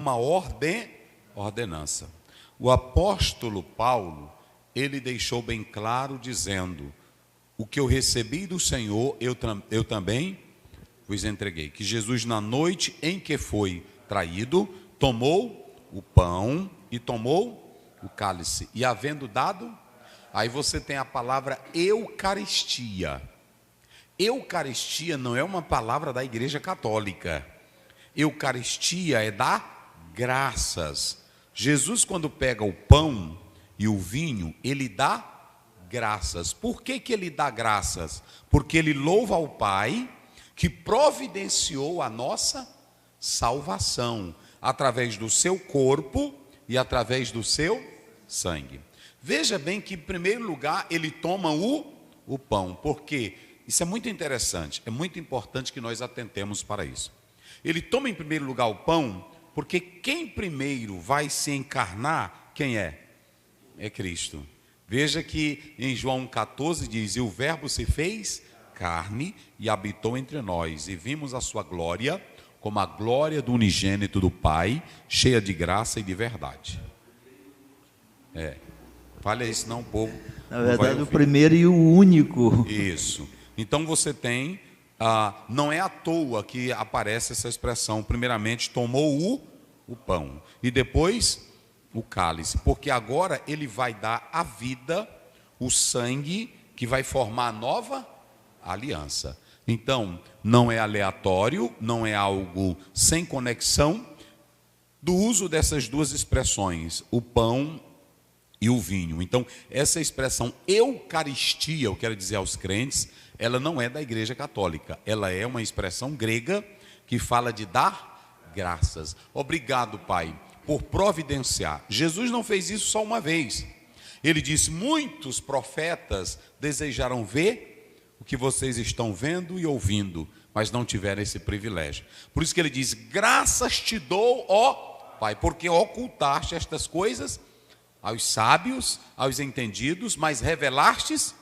uma ordenança. O apóstolo Paulo, ele deixou bem claro dizendo: o que eu recebi do Senhor, eu também vos entreguei. Que Jesus, na noite em que foi traído, tomou o pão e tomou o cálice. E havendo dado, aí você tem a palavra Eucaristia. Eucaristia não é uma palavra da Igreja Católica. Eucaristia é dar graças. Jesus, quando pega o pão e o vinho, ele dá graças. Por que ele dá graças? Porque ele louva ao Pai que providenciou a nossa salvação através do seu corpo e através do seu sangue. Veja bem que, em primeiro lugar, ele toma o pão, porque isso é muito interessante, é muito importante que nós atentemos para isso. Ele toma em primeiro lugar o pão, porque quem primeiro vai se encarnar, quem é? É Cristo. Veja que em João 14 diz: e o verbo se fez carne e habitou entre nós, e vimos a sua glória, como a glória do unigênito do Pai, cheia de graça e de verdade. Fale isso, não, o povo. Na verdade, o primeiro e o único. Isso. Então você tem, não é à toa que aparece essa expressão: primeiramente tomou o pão e depois o cálice, porque agora ele vai dar a vida, o sangue que vai formar a nova aliança. Então, não é aleatório, não é algo sem conexão do uso dessas duas expressões, o pão e o vinho. Então, essa expressão Eucaristia, eu quero dizer aos crentes, ela não é da Igreja Católica, ela é uma expressão grega que fala de dar graças. Obrigado, Pai, por providenciar. Jesus não fez isso só uma vez. Ele disse: muitos profetas desejaram ver o que vocês estão vendo e ouvindo, mas não tiveram esse privilégio. Por isso que ele diz: graças te dou, ó Pai, porque ocultaste estas coisas aos sábios, aos entendidos, mas revelastes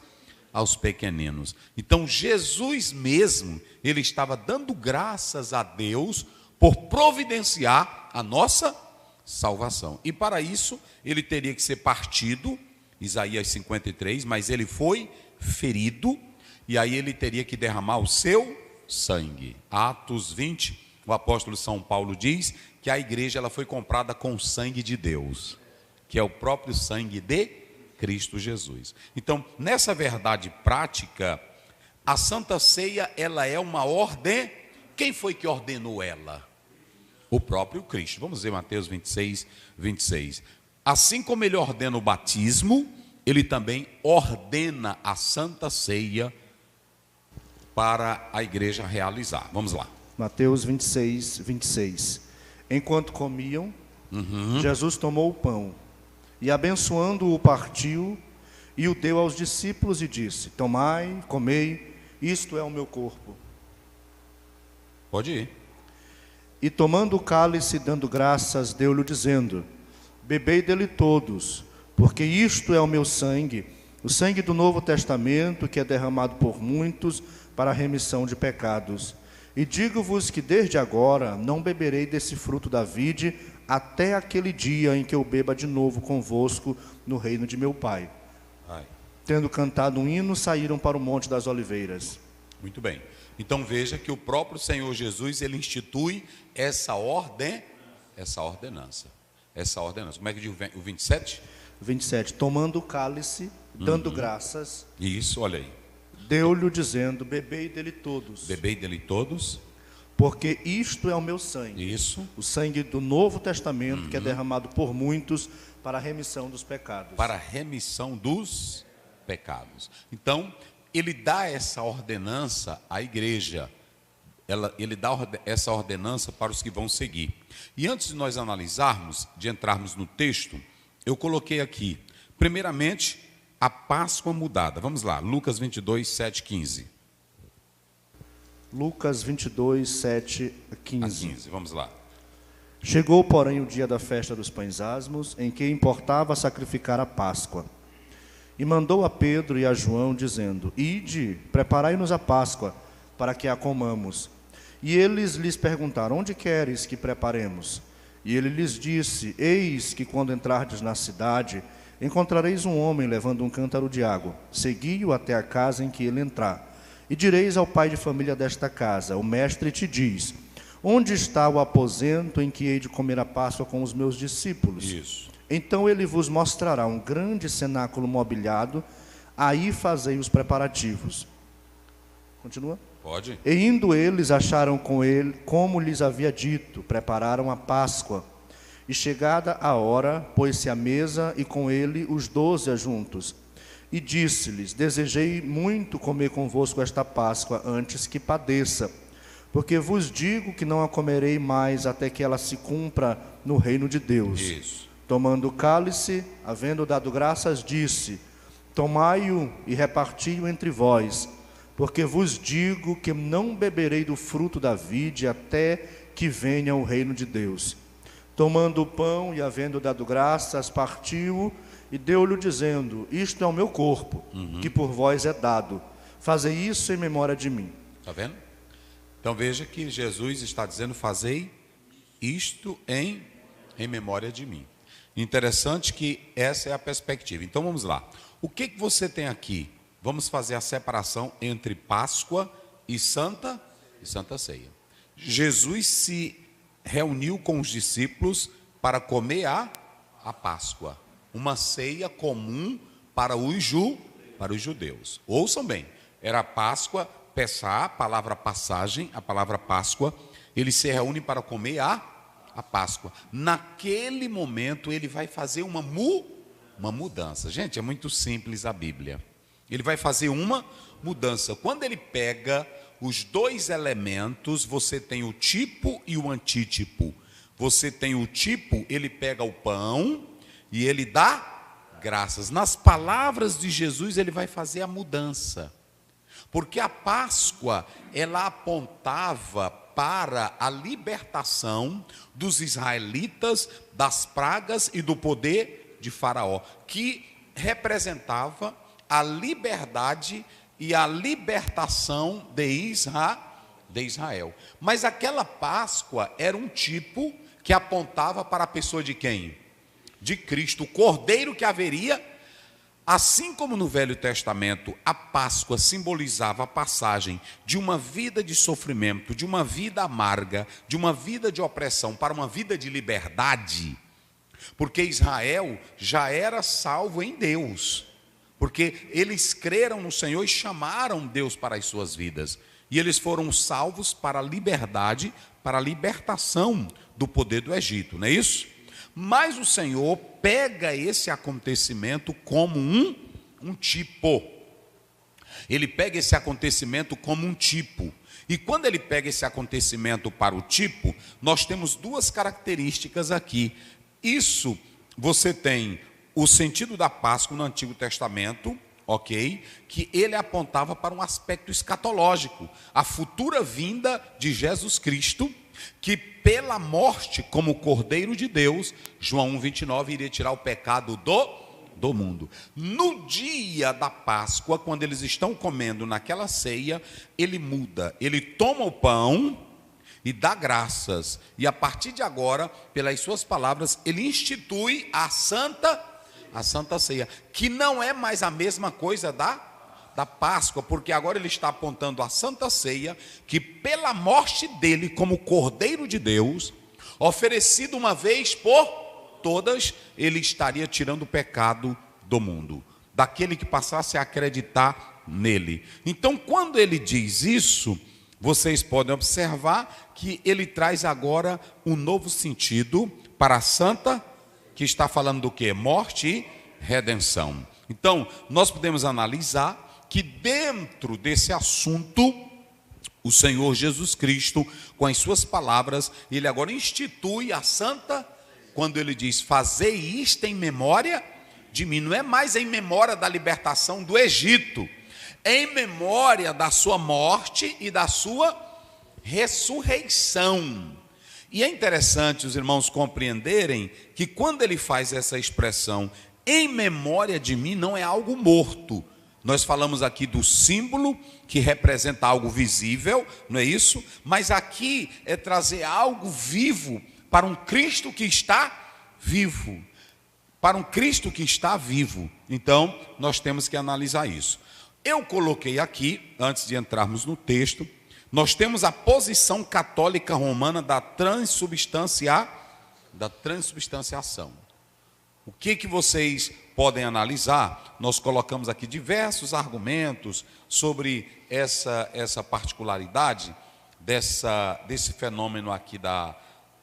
aos pequeninos. Então Jesus mesmo, ele estava dando graças a Deus por providenciar a nossa salvação. E para isso ele teria que ser partido, Isaías 53, mas ele foi ferido, e aí ele teria que derramar o seu sangue. Atos 20, o apóstolo São Paulo diz que a igreja ela foi comprada com o sangue de Deus, que é o próprio sangue de Cristo Jesus. Então, nessa verdade prática, a Santa Ceia, ela é uma ordem. Quem foi que ordenou ela? O próprio Cristo. Vamos ver Mateus 26, 26. Assim como ele ordena o batismo, ele também ordena a Santa Ceia para a igreja realizar. Vamos lá. Mateus 26, 26. Enquanto comiam, Jesus tomou o pão e, abençoando-o, partiu e o deu aos discípulos e disse: tomai, comei, isto é o meu corpo. Pode ir. E tomando o cálice, dando graças, deu-lhe dizendo: bebei dele todos, porque isto é o meu sangue, o sangue do Novo Testamento, que é derramado por muitos para a remissão de pecados. E digo-vos que desde agora não beberei desse fruto da vide, até aquele dia em que eu beba de novo convosco no reino de meu Pai. Tendo cantado um hino, saíram para o Monte das Oliveiras. Muito bem. Então veja que o próprio Senhor Jesus, ele institui essa ordenança. Essa ordenança. Como é que diz o 27? 27. Tomando o cálice, dando graças. Isso, olha aí. Deu-lhe dizendo: bebei dele todos. Bebei dele todos. Porque isto é o meu sangue. Isso. O sangue do Novo Testamento, que é derramado por muitos para a remissão dos pecados. Para a remissão dos pecados. Então, ele dá essa ordenança à igreja. Ele dá essa ordenança para os que vão seguir. E antes de nós analisarmos, de entrarmos no texto, eu coloquei aqui, primeiramente, a Páscoa mudada. Vamos lá, Lucas 22, 7, 15. Lucas 22, 7 a 15. Vamos lá. Chegou, porém, o dia da festa dos pães asmos, em que importava sacrificar a Páscoa. E mandou a Pedro e a João, dizendo: ide, preparai-nos a Páscoa, para que a comamos. E eles lhes perguntaram: onde queres que preparemos? E ele lhes disse: eis que quando entrardes na cidade, encontrareis um homem levando um cântaro de água. Segui-o até a casa em que ele entrar. E direis ao pai de família desta casa: o mestre te diz: onde está o aposento em que hei de comer a Páscoa com os meus discípulos? Isso. Então ele vos mostrará um grande cenáculo mobiliado, aí fazei os preparativos. Continua? Pode. E indo eles, acharam com ele, como lhes havia dito, prepararam a Páscoa. E chegada a hora, pôs-se à mesa, e com ele os 12 juntos. E disse-lhes: desejei muito comer convosco esta Páscoa, antes que padeça. Porque vos digo que não a comerei mais, até que ela se cumpra no reino de Deus. Isso. Tomando o cálice, havendo dado graças, disse: tomai-o e reparti-o entre vós, porque vos digo que não beberei do fruto da vide até que venha o reino de Deus. Tomando o pão e havendo dado graças, partiu-o e deu-lhe dizendo: isto é o meu corpo, que por vós é dado. Fazei isso em memória de mim. Está vendo? Então veja que Jesus está dizendo: fazei isto em memória de mim. Interessante que essa é a perspectiva. Então vamos lá. O que você tem aqui? Vamos fazer a separação entre Páscoa e Santa Ceia. Jesus se reuniu com os discípulos para comer a Páscoa, uma ceia comum para os judeus. Ouçam bem, era Páscoa, Pessá, a palavra passagem, a palavra Páscoa. Ele se reúne para comer a Páscoa. Naquele momento ele vai fazer uma mudança. Gente, é muito simples a Bíblia. Ele vai fazer uma mudança. Quando ele pega os dois elementos, você tem o tipo e o antítipo. Você tem o tipo, ele pega o pão e ele dá graças. Nas palavras de Jesus, ele vai fazer a mudança. Porque a Páscoa, ela apontava para a libertação dos israelitas das pragas e do poder de Faraó, que representava a liberdade e a libertação de Israel. Mas aquela Páscoa era um tipo que apontava para a pessoa de quem? De Cristo, o Cordeiro que haveria. Assim como no Velho Testamento, a Páscoa simbolizava a passagem de uma vida de sofrimento, de uma vida amarga, de uma vida de opressão para uma vida de liberdade, porque Israel já era salvo em Deus, porque eles creram no Senhor e chamaram Deus para as suas vidas, e eles foram salvos para a liberdade, para a libertação do poder do Egito, não é isso? Mas o Senhor pega esse acontecimento como um tipo. Ele pega esse acontecimento como um tipo. E quando ele pega esse acontecimento para o tipo, nós temos duas características aqui. Isso, você tem o sentido da Páscoa no Antigo Testamento, ok? Que ele apontava para um aspecto escatológico, a futura vinda de Jesus Cristo, que pela morte como Cordeiro de Deus, João 1,29, iria tirar o pecado do mundo. No dia da Páscoa, quando eles estão comendo naquela ceia, ele muda, ele toma o pão e dá graças, e a partir de agora, pelas suas palavras, ele institui a Santa Ceia, que não é mais a mesma coisa da Páscoa, porque agora ele está apontando a Santa Ceia, que pela morte dele como Cordeiro de Deus, oferecido uma vez por todas, ele estaria tirando o pecado do mundo, daquele que passasse a acreditar nele. Então, quando ele diz isso, vocês podem observar que ele traz agora um novo sentido para a Santa, que está falando do quê? Morte e redenção. Então, nós podemos analisar que dentro desse assunto, o Senhor Jesus Cristo, com as suas palavras, ele agora institui a Santa, quando ele diz: fazei isto em memória de mim. Não é mais em memória da libertação do Egito, é em memória da sua morte e da sua ressurreição. E é interessante os irmãos compreenderem que quando ele faz essa expressão, em memória de mim, não é algo morto. Nós falamos aqui do símbolo que representa algo visível, não é isso? Mas aqui é trazer algo vivo para um Cristo que está vivo. Para um Cristo que está vivo. Então, nós temos que analisar isso. Eu coloquei aqui, antes de entrarmos no texto, nós temos a posição católica romana da transubstanciação. O que vocês podem analisar? Nós colocamos aqui diversos argumentos sobre essa particularidade desse fenômeno aqui da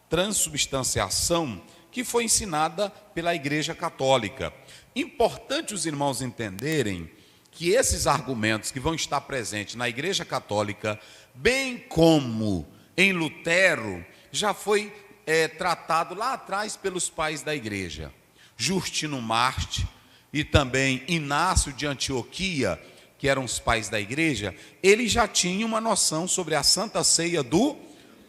transubstanciação, que foi ensinada pela Igreja Católica. Importante os irmãos entenderem que esses argumentos que vão estar presentes na Igreja Católica, bem como em Lutero, já foi tratado lá atrás pelos pais da Igreja. Justino Marte e também Inácio de Antioquia, que eram os pais da Igreja, eles já tinham uma noção sobre a Santa Ceia do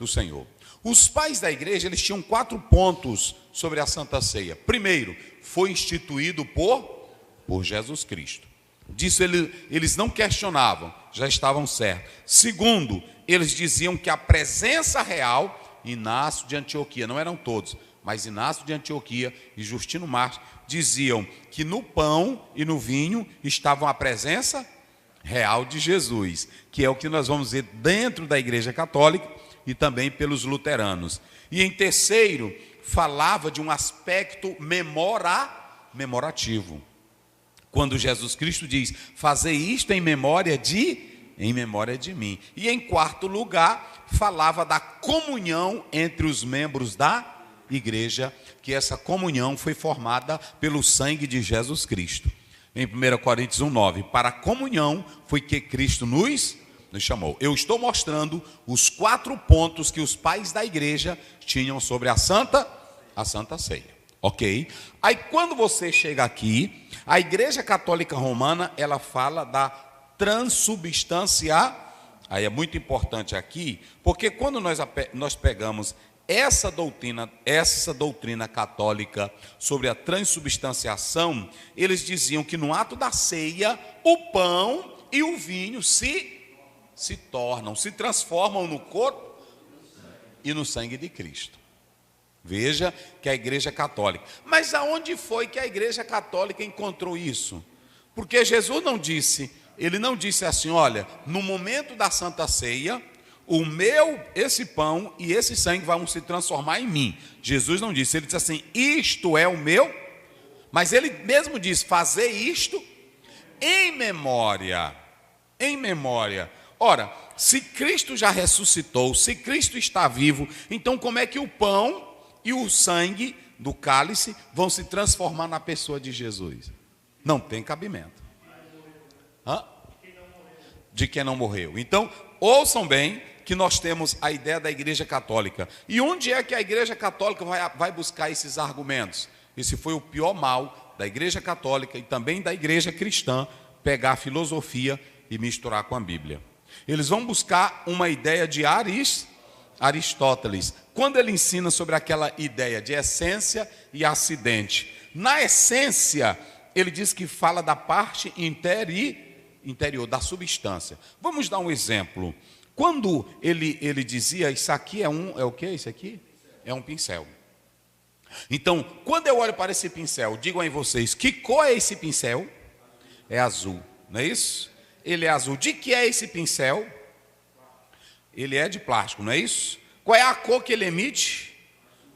Senhor. Os pais da Igreja, eles tinham 4 pontos sobre a Santa Ceia. Primeiro, foi instituído por Jesus Cristo. Disso eles não questionavam, já estavam certos. Segundo, eles diziam que a presença real, Inácio de Antioquia, não eram todos, mas Inácio de Antioquia e Justino Marte diziam que no pão e no vinho estavam a presença real de Jesus, que é o que nós vamos ver dentro da Igreja Católica e também pelos luteranos. E em terceiro, falava de um aspecto memorativo. Quando Jesus Cristo diz, fazei isto em memória de mim. E em quarto lugar, falava da comunhão entre os membros da igreja, que essa comunhão foi formada pelo sangue de Jesus Cristo. Em 1 Coríntios 1:9, para a comunhão foi que Cristo nos chamou. Eu estou mostrando os 4 pontos que os pais da igreja tinham sobre a Santa Ceia. Ok? Aí quando você chega aqui, a Igreja Católica Romana, ela fala da transubstanciação. Aí é muito importante aqui, porque quando nós pegamos essa doutrina católica sobre a transubstanciação, eles diziam que no ato da ceia, o pão e o vinho se transformam no corpo e no sangue de Cristo. Veja que a Igreja Católica. Mas aonde foi que a Igreja Católica encontrou isso? Porque Jesus não disse, ele não disse assim, olha, no momento da Santa Ceia, esse pão e esse sangue vão se transformar em mim. Jesus não disse, ele disse assim, isto é o meu, mas ele mesmo disse, fazer isto em memória. Em memória. Ora, se Cristo já ressuscitou, se Cristo está vivo, então como é que o pão e o sangue do cálice vão se transformar na pessoa de Jesus? Não tem cabimento. De quem não morreu. Então, ouçam bem que nós temos a ideia da Igreja Católica. E onde é que a Igreja Católica vai buscar esses argumentos? Esse foi o pior mal da Igreja Católica e também da Igreja Cristã, pegar a filosofia e misturar com a Bíblia. Eles vão buscar uma ideia de Aristóteles, quando ele ensina sobre aquela ideia de essência e acidente. Na essência, ele diz que fala da parte interior, da substância. Vamos dar um exemplo. Quando ele dizia, isso aqui é o que? Isso aqui é um pincel. Então, quando eu olho para esse pincel, digam aí vocês, que cor é esse pincel? É azul, não é isso? Ele é azul. De que é esse pincel? Ele é de plástico, não é isso? Qual é a cor que ele emite?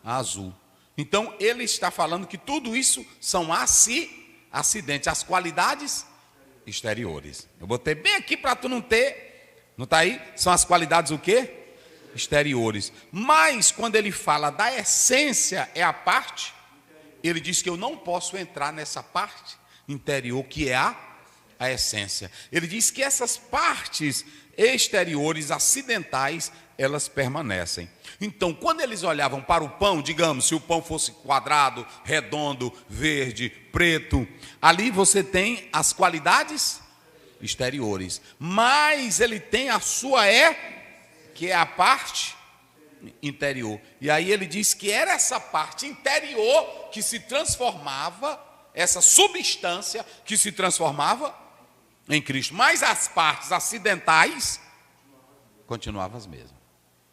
Azul. Então, ele está falando que tudo isso são acidentes, as qualidades exteriores. Eu botei bem aqui para tu não ter, não está aí? São as qualidades o quê? Exteriores. Mas, quando ele fala da essência, é a parte, ele diz que eu não posso entrar nessa parte interior, que é a essência. Ele diz que essas partes exteriores, acidentais, elas permanecem. Então, quando eles olhavam para o pão, digamos, se o pão fosse quadrado, redondo, verde, preto, ali você tem as qualidades exteriores, mas ele tem a sua que é a parte interior. E aí ele diz que era essa parte interior que se transformava, essa substância que se transformava em Cristo. Mas as partes acidentais continuavam as mesmas.